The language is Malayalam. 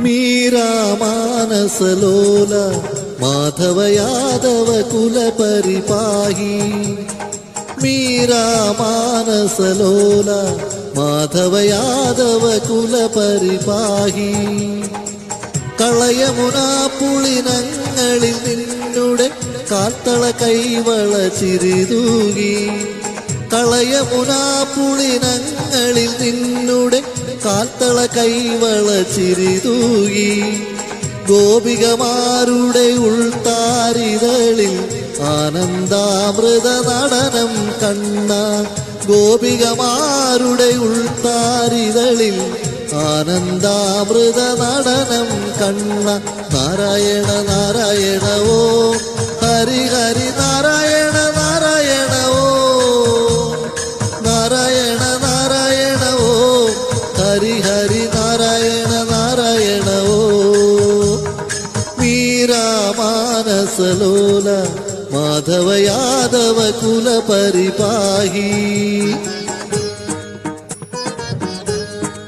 मीरा मानसलोल माधव यादव कुल परिपाही मीरा मानसलोल माधव यादव कुल परिपाही കളയമുനാ പുളിനങ്ങളിൽ നിന്നുടെ കാത്തള കൈവള ചിരിതൂകി കളയമുനാ പുളിനങ്ങളിൽ നിന്നുടെ കാത്തള കൈവള ചിരിതൂകി ഗോപികമാരുടെ ഉൾത്താരിതളിൽ ആനന്ദാമൃത നടനം കണ്ണ ഗോപികമാരുടെ ഉൾത്താരിതളിൽ ആനന്ദാമൃത നടനം കണ്ണ നാരായണ നാരായണ ഓ ഹരി ഹരി നാരായണ നാരായണ ഓ നാരായണ നാരായണ ഓ ഹരി ഹരി നാരായണ നാരായണ ഓ മീരാ മാനസലോല മാധവ യാദവ കുല പരിപാഹി